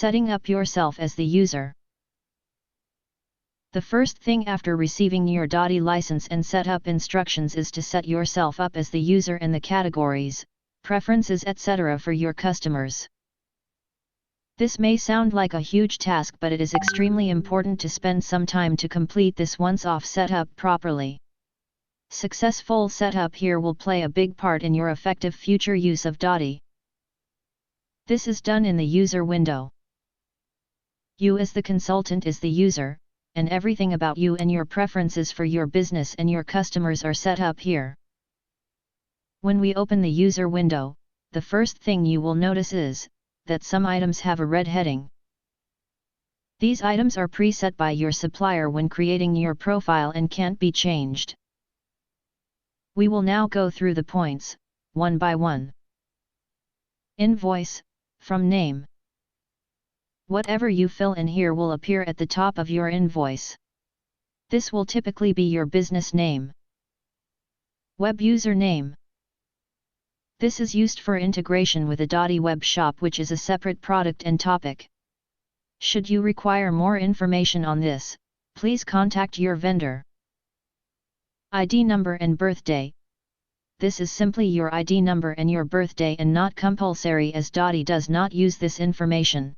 Setting up yourself as the user. The first thing after receiving your DADIE license and setup instructions is to set yourself up as the user and the categories, preferences etc. for your customers. This may sound like a huge task, but it is extremely important to spend some time to complete this once-off setup properly. Successful setup here will play a big part in your effective future use of DADIE. This is done in the user window. You as the consultant is the user, and everything about you and your preferences for your business and your customers are set up here. When we open the user window, the first thing you will notice is that some items have a red heading. These items are preset by your supplier when creating your profile and can't be changed. We will now go through the points, one by one. Invoice, from name. Whatever you fill in here will appear at the top of your invoice. This will typically be your business name. Web username. This is used for integration with a DADIE web shop, which is a separate product and topic. Should you require more information on this, please contact your vendor. ID number and birthday. This is simply your ID number and your birthday and not compulsory, as DADIE does not use this information.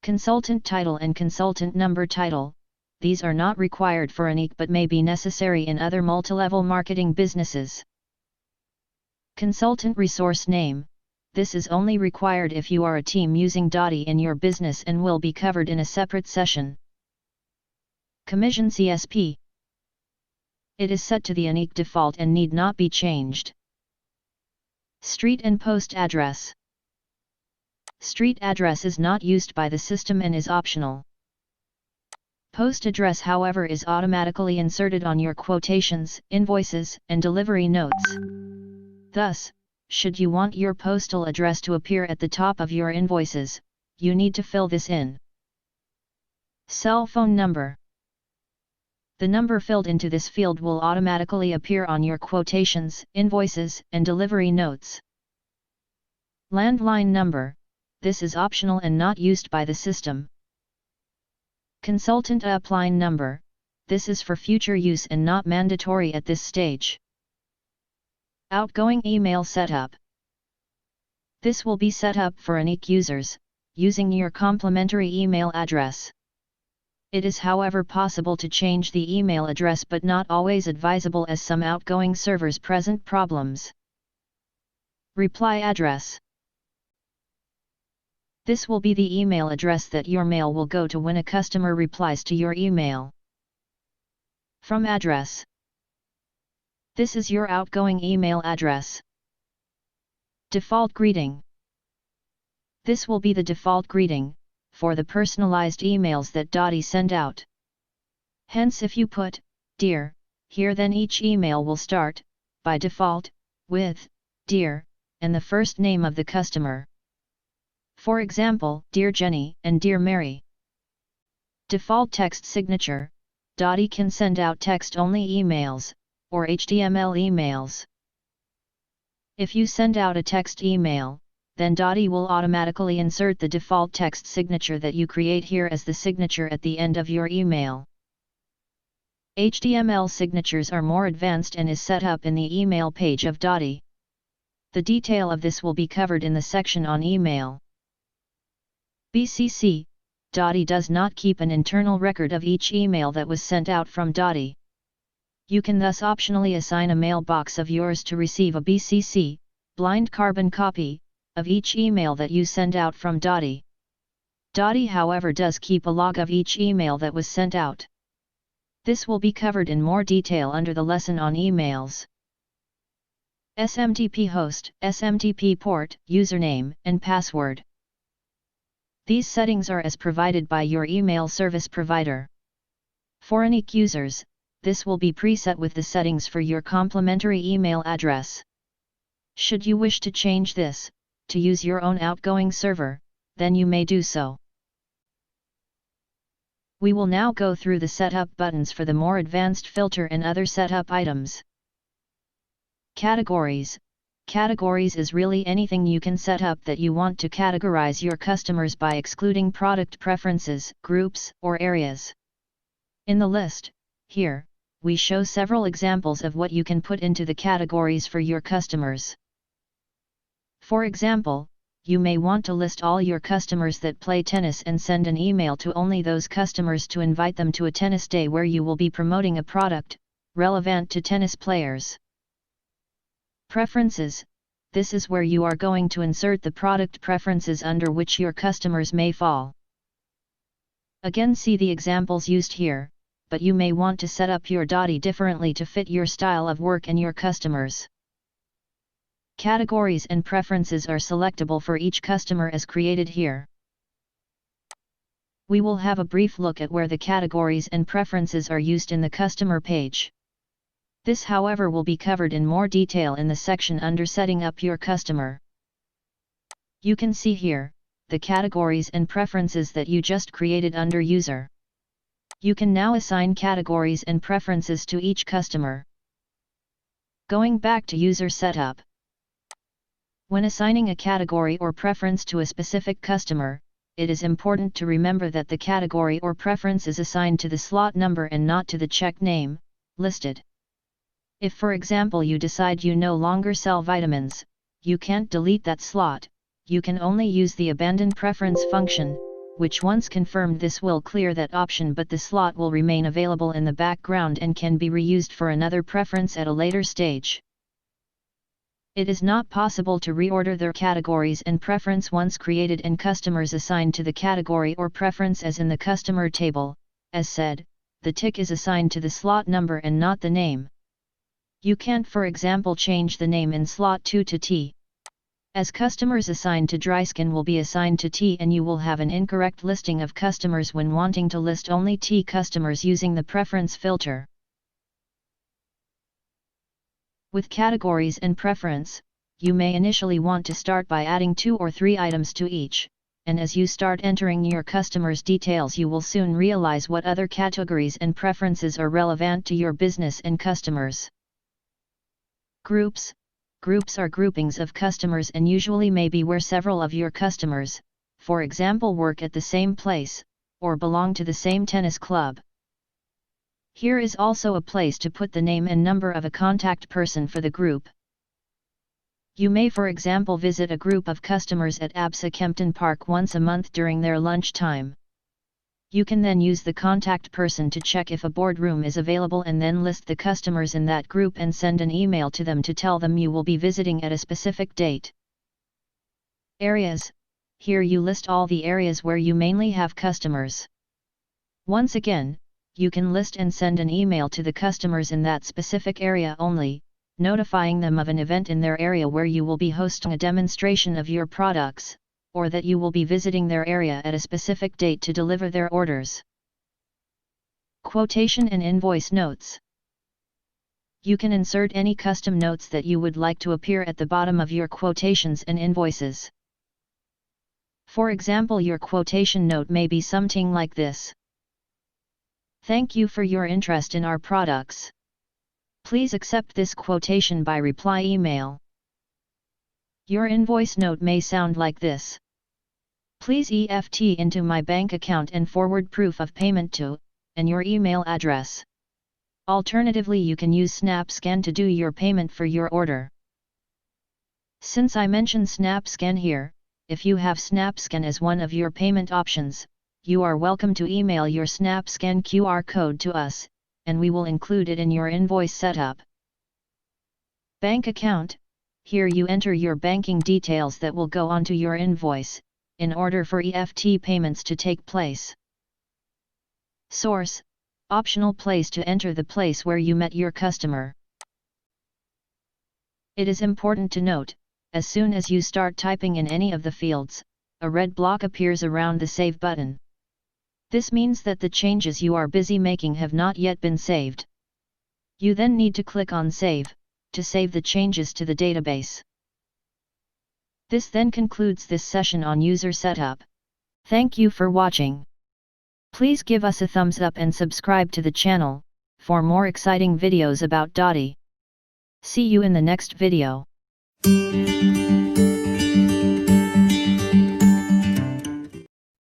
Consultant title and consultant number title. These are not required for Unique but may be necessary in other multilevel marketing businesses. Consultant resource name. This is only required if you are a team using DADIE in your business and will be covered in a separate session. Commission CSP. It is set to the Unique default and need not be changed. Street and post address. Street address is not used by the system and is optional. Post address, however, is automatically inserted on your quotations, invoices, and delivery notes. Thus, should you want your postal address to appear at the top of your invoices, you need to fill this in. Cell phone number. The number filled into this field will automatically appear on your quotations, invoices, and delivery notes. Landline number. This is optional and not used by the system. Consultant upline number. This is for future use and not mandatory at this stage. Outgoing email setup. This will be set up for Unique users, using your complimentary email address. It is, however, possible to change the email address but not always advisable, as some outgoing servers present problems. Reply address. This will be the email address that your mail will go to when a customer replies to your email. From address. This is your outgoing email address. Default greeting. This will be the default greeting for the personalized emails that DADIE send out. Hence, if you put "Dear" here, then each email will start, by default, with "Dear" and the first name of the customer. For example, Dear Jenny and Dear Mary. Default text signature. DADIE can send out text-only emails, or HTML emails. If you send out a text email, then DADIE will automatically insert the default text signature that you create here as the signature at the end of your email. HTML signatures are more advanced and is set up in the email page of DADIE. The detail of this will be covered in the section on email. BCC. DADIE does not keep an internal record of each email that was sent out from DADIE. You can thus optionally assign a mailbox of yours to receive a BCC, blind carbon copy, of each email that you send out from DADIE. DADIE, however, does keep a log of each email that was sent out. This will be covered in more detail under the lesson on emails. SMTP host, SMTP port, username, and password. These settings are as provided by your email service provider. For Unique users, this will be preset with the settings for your complimentary email address. Should you wish to change this, to use your own outgoing server, then you may do so. We will now go through the setup buttons for the more advanced filter and other setup items. Categories. Categories is really anything you can set up that you want to categorize your customers by excluding product preferences, groups, or areas. In the list, here, we show several examples of what you can put into the categories for your customers. For example, you may want to list all your customers that play tennis and send an email to only those customers to invite them to a tennis day where you will be promoting a product relevant to tennis players. Preferences. This is where you are going to insert the product preferences under which your customers may fall. Again, see the examples used here, but you may want to set up your DADIE differently to fit your style of work and your customers. Categories and preferences are selectable for each customer as created here. We will have a brief look at where the categories and preferences are used in the customer page. This, however, will be covered in more detail in the section under Setting up your customer. You can see here the categories and preferences that you just created under User. You can now assign categories and preferences to each customer. Going back to User Setup. When assigning a category or preference to a specific customer, it is important to remember that the category or preference is assigned to the slot number and not to the check name listed. If, for example, you decide you no longer sell vitamins, you can't delete that slot. You can only use the abandon preference function, which once confirmed this will clear that option, but the slot will remain available in the background and can be reused for another preference at a later stage. It is not possible to reorder their categories and preference once created and customers assigned to the category or preference as in the customer table. As said, the tick is assigned to the slot number and not the name. You can't, for example, change the name in slot 2 to T. As customers assigned to dry skin will be assigned to T, and you will have an incorrect listing of customers when wanting to list only T customers using the preference filter. With categories and preference, you may initially want to start by adding 2 or 3 items to each, and as you start entering your customers' details, you will soon realize what other categories and preferences are relevant to your business and customers. Groups. Groups are groupings of customers and usually may be where several of your customers, for example, work at the same place, or belong to the same tennis club. Here is also a place to put the name and number of a contact person for the group. You may, for example, visit a group of customers at ABSA Kempton Park once a month during their lunch time. You can then use the contact person to check if a boardroom is available and then list the customers in that group and send an email to them to tell them you will be visiting at a specific date. Areas. Here you list all the areas where you mainly have customers. Once again, you can list and send an email to the customers in that specific area only, notifying them of an event in their area where you will be hosting a demonstration of your products, or that you will be visiting their area at a specific date to deliver their orders. Quotation and invoice notes. You can insert any custom notes that you would like to appear at the bottom of your quotations and invoices. For example, your quotation note may be something like this. Thank you for your interest in our products. Please accept this quotation by reply email. Your invoice note may sound like this. Please EFT into my bank account and forward proof of payment to, and your email address. Alternatively, you can use SnapScan to do your payment for your order. Since I mentioned SnapScan here, if you have SnapScan as one of your payment options, you are welcome to email your SnapScan QR code to us, and we will include it in your invoice setup. Bank account. Here you enter your banking details that will go onto your invoice, in order for EFT payments to take place. Source. Optional place to enter the place where you met your customer. It is important to note, as soon as you start typing in any of the fields, a red block appears around the Save button. This means that the changes you are busy making have not yet been saved. You then need to click on Save, to save the changes to the database. This then concludes this session on user setup. Thank you for watching. Please give us a thumbs up and subscribe to the channel, for more exciting videos about DADIE. See you in the next video.